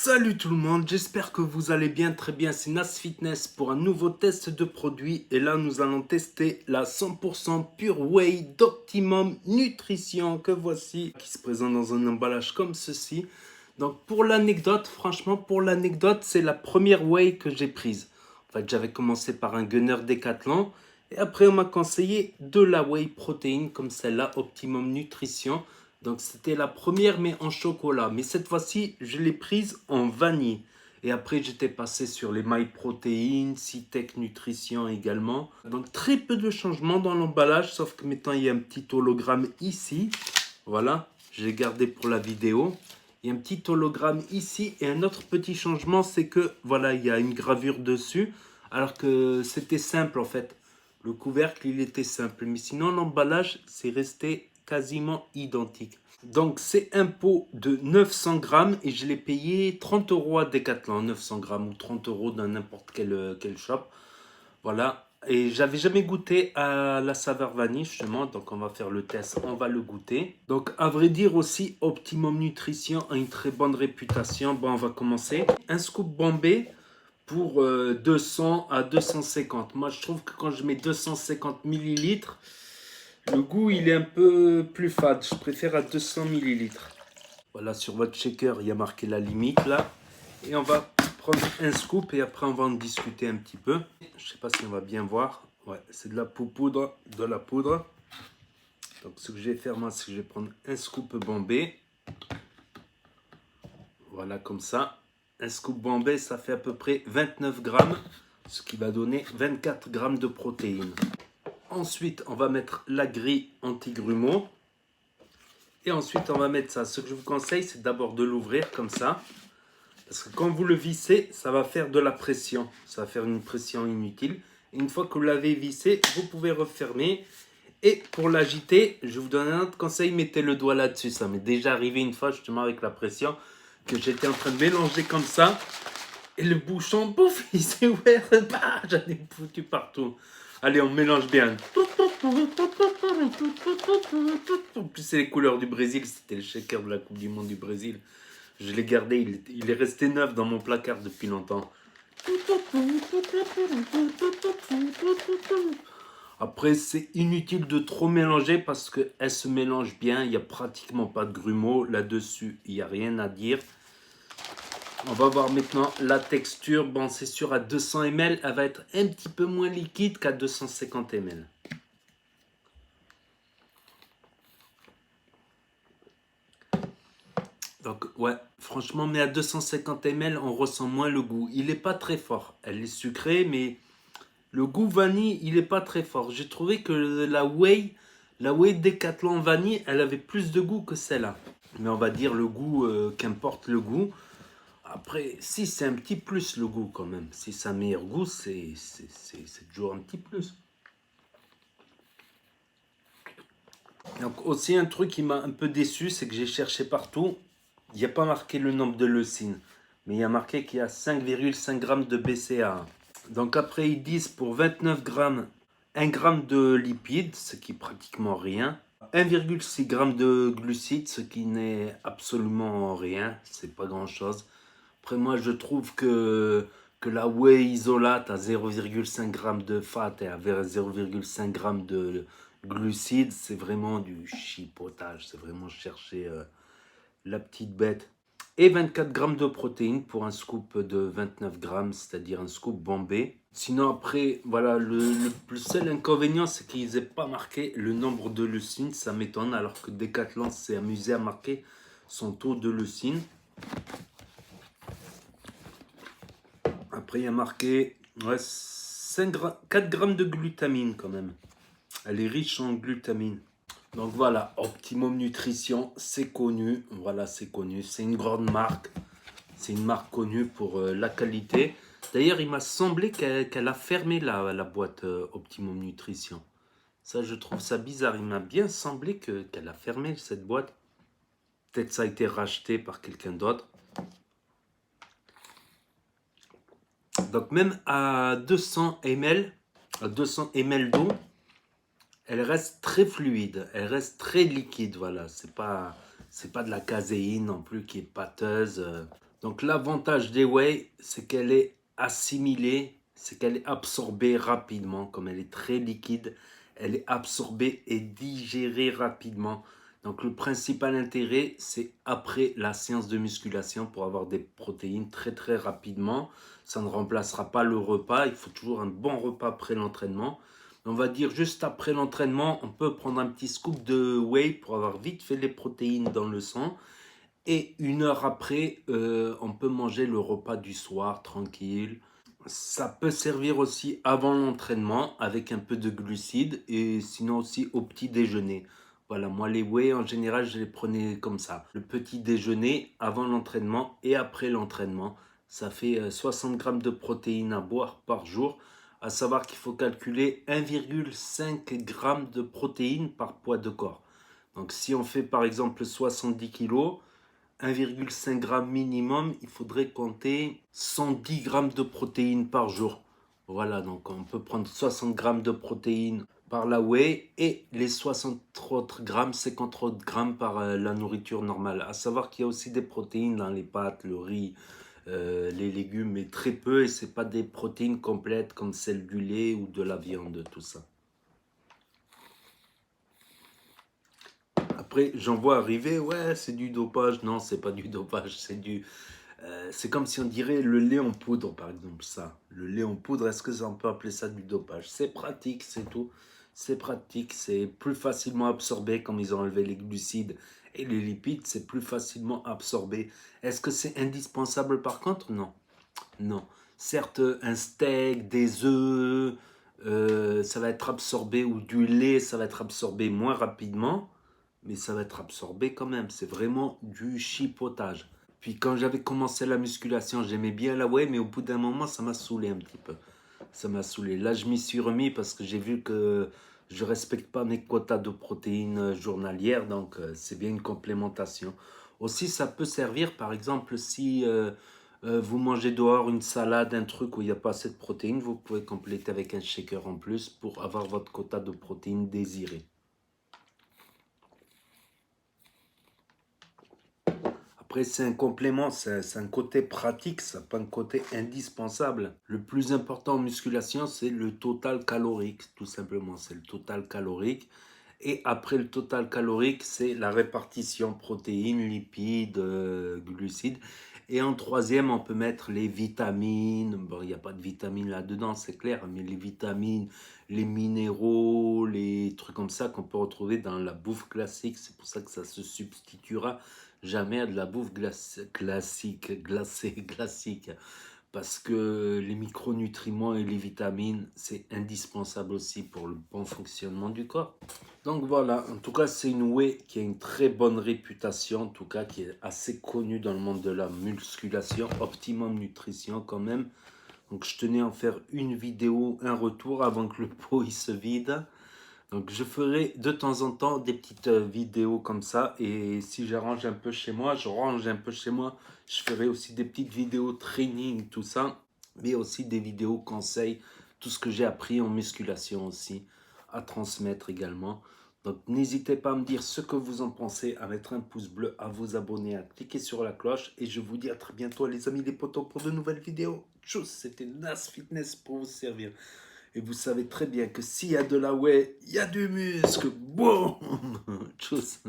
Salut tout le monde, j'espère que vous allez bien, très bien, c'est Nas Fitness pour un nouveau test de produit. Et là nous allons tester la 100% Pure Whey d'Optimum Nutrition que voici, qui se présente dans un emballage comme ceci. Donc pour l'anecdote, franchement pour l'anecdote, c'est la première Whey que j'ai prise. En fait j'avais commencé par un Gunner Decathlon et après on m'a conseillé de la Whey protéine comme celle-là, Optimum Nutrition. Donc c'était la première mais en chocolat. Mais cette fois-ci, je l'ai prise en vanille. Et après, j'étais passé sur les MyProtein, Cytec Nutrition également. Donc très peu de changements dans l'emballage, sauf que maintenant il y a un petit hologramme ici. Voilà, je l'ai gardé pour la vidéo. Il y a un petit hologramme ici. Et un autre petit changement, c'est que voilà, il y a une gravure dessus. Alors que c'était simple en fait. Le couvercle, il était simple. Mais sinon, l'emballage, c'est resté quasiment identique. Donc c'est un pot de 900 grammes et je l'ai payé 30 € à Decathlon, 900 grammes ou 30 € dans n'importe quel shop. Voilà, et j'avais jamais goûté à la saveur vanille justement, donc on va faire le test, on va le goûter. Donc à vrai dire aussi, Optimum Nutrition a une très bonne réputation. Bon, on va commencer. Un scoop Bombay pour 200 à 250. Moi je trouve que quand je mets 250 millilitres, le goût, il est un peu plus fade. Je préfère à 200 millilitres. Voilà, sur votre shaker, il y a marqué la limite là. Et on va prendre un scoop et après on va en discuter un petit peu. Je ne sais pas si on va bien voir. Ouais, c'est de la poudre, de la poudre. Donc ce que je vais faire moi, c'est que je vais prendre un scoop Bombay. Voilà, comme ça. Un scoop Bombay, ça fait à peu près 29 grammes. Ce qui va donner 24 grammes de protéines. Ensuite, on va mettre la grille anti-grumeaux. Et ensuite, on va mettre ça. Ce que je vous conseille, c'est d'abord de l'ouvrir comme ça. Parce que quand vous le vissez, ça va faire de la pression. Ça va faire une pression inutile. Et une fois que vous l'avez vissé, vous pouvez refermer. Et pour l'agiter, je vous donne un autre conseil, mettez le doigt là-dessus. Ça m'est déjà arrivé une fois, justement, avec la pression, que j'étais en train de mélanger comme ça. Et le bouchon, bouf, il s'est ouvert. Bah, j'en ai foutu partout. Allez, on mélange bien. En plus, c'est les couleurs du Brésil. C'était le shaker de la Coupe du Monde du Brésil. Je l'ai gardé. Il est resté neuf dans mon placard depuis longtemps. Après, c'est inutile de trop mélanger parce qu'elle se mélange bien. Il n'y a pratiquement pas de grumeaux. Là-dessus, il n'y a rien à dire. On va voir maintenant la texture. Bon, c'est sûr, à 200 ml, elle va être un petit peu moins liquide qu'à 250 ml. Donc, ouais, franchement, mais à 250 ml, on ressent moins le goût. Il n'est pas très fort. Elle est sucrée, mais le goût vanille, il n'est pas très fort. J'ai trouvé que la Whey Decathlon vanille, elle avait plus de goût que celle-là. Mais on va dire le goût, qu'importe le goût. Après, si c'est un petit plus le goût quand même. Si c'est un meilleur goût, c'est toujours un petit plus. Donc aussi un truc qui m'a un peu déçu, c'est que j'ai cherché partout. Il n'y a pas marqué le nombre de leucine. Mais il y a marqué qu'il y a 5,5 grammes de BCAA. Donc après ils disent pour 29 grammes, 1 gramme de lipides, ce qui est pratiquement rien. 1,6 g de glucides, ce qui n'est absolument rien. C'est pas grand chose. Après, moi, je trouve que la whey isolate à 0,5 g de fat et à 0,5 g de glucides, c'est vraiment du chipotage. C'est vraiment chercher la petite bête. Et 24 g de protéines pour un scoop de 29 grammes, c'est-à-dire un scoop Bombay. Sinon, après, voilà, le seul inconvénient, c'est qu'ils n'aient pas marqué le nombre de leucine. Ça m'étonne, alors que Decathlon s'est amusé à marquer son taux de leucine. Après, il y a marqué ouais, 4 grammes de glutamine quand même. Elle est riche en glutamine. Donc voilà, Optimum Nutrition, c'est connu. Voilà, c'est connu. C'est une grande marque. C'est une marque connue pour la qualité. D'ailleurs, il m'a semblé qu'elle a fermé la boîte Optimum Nutrition. Ça, je trouve ça bizarre. Il m'a bien semblé qu'elle a fermé cette boîte. Peut-être ça a été racheté par quelqu'un d'autre. Donc même à 200 ml, d'eau, elle reste très fluide, elle reste très liquide, voilà. C'est pas de la caséine non plus qui est pâteuse. Donc l'avantage des whey, c'est qu'elle est assimilée, c'est qu'elle est absorbée rapidement, comme elle est très liquide, elle est absorbée et digérée rapidement. Donc le principal intérêt, c'est après la séance de musculation pour avoir des protéines très très rapidement. Ça ne remplacera pas le repas, il faut toujours un bon repas après l'entraînement. On va dire juste après l'entraînement, on peut prendre un petit scoop de whey pour avoir vite fait les protéines dans le sang. Et une heure après, on peut manger le repas du soir tranquille. Ça peut servir aussi avant l'entraînement avec un peu de glucides et sinon aussi au petit déjeuner. Voilà, moi les whey en général je les prenais comme ça. Le petit déjeuner avant l'entraînement et après l'entraînement. Ça fait 60 grammes de protéines à boire par jour. À savoir qu'il faut calculer 1,5 g de protéines par poids de corps. Donc si on fait par exemple 70 kilos, 1,5 g minimum, il faudrait compter 110 grammes de protéines par jour. Voilà, donc on peut prendre 60 grammes de protéines par la whey et les 60 autres grammes, 50 autres grammes par la nourriture normale. À savoir qu'il y a aussi des protéines dans les pâtes, le riz, les légumes, mais très peu et c'est pas des protéines complètes comme celles du lait ou de la viande, tout ça. Après, j'en vois arriver, ouais, c'est du dopage. Non, c'est pas du dopage, c'est comme si on dirait le lait en poudre, par exemple, ça. Le lait en poudre, est-ce que ça, on peut appeler ça du dopage? C'est pratique, c'est tout. C'est pratique, c'est plus facilement absorbé, comme ils ont enlevé les glucides et les lipides, c'est plus facilement absorbé. Est-ce que c'est indispensable par contre? Non. Non. Certes, un steak, des œufs, ça va être absorbé, ou du lait, ça va être absorbé moins rapidement, mais ça va être absorbé quand même. C'est vraiment du chipotage. Puis quand j'avais commencé la musculation, j'aimais bien la whey, mais au bout d'un moment, ça m'a saoulé un petit peu. Ça m'a saoulé. Là, je m'y suis remis parce que j'ai vu que je respecte pas mes quotas de protéines journalières, donc c'est bien une complémentation. Aussi, ça peut servir, par exemple, si vous mangez dehors une salade, un truc où il n'y a pas assez de protéines, vous pouvez compléter avec un shaker en plus pour avoir votre quota de protéines désiré. Après, c'est un complément, c'est un côté pratique, ça pas un côté indispensable. Le plus important en musculation, c'est le total calorique, tout simplement. C'est le total calorique. Et après le total calorique, c'est la répartition protéines, lipides, glucides. Et en troisième, on peut mettre les vitamines. Bon, il n'y a pas de vitamines là-dedans, c'est clair, mais les vitamines, les minéraux, les trucs comme ça qu'on peut retrouver dans la bouffe classique. C'est pour ça que ça se substituera jamais à de la bouffe classique, classique. Parce que les micronutriments et les vitamines, c'est indispensable aussi pour le bon fonctionnement du corps. Donc voilà, en tout cas, c'est une whey qui a une très bonne réputation, en tout cas, qui est assez connue dans le monde de la musculation, Optimum Nutrition quand même. Donc je tenais à en faire une vidéo, un retour avant que le pot il se vide. Donc je ferai de temps en temps des petites vidéos comme ça. Et si j'arrange un peu chez moi, je range un peu chez moi. Je ferai aussi des petites vidéos training, tout ça. Mais aussi des vidéos conseils, tout ce que j'ai appris en musculation aussi, à transmettre également. Donc n'hésitez pas à me dire ce que vous en pensez, à mettre un pouce bleu, à vous abonner, à cliquer sur la cloche. Et je vous dis à très bientôt les amis les potos pour de nouvelles vidéos. Tchuss, c'était Nas Fitness pour vous servir. Et vous savez très bien que s'il y a de la whey, il y a du muscle. Boum. Tchuss.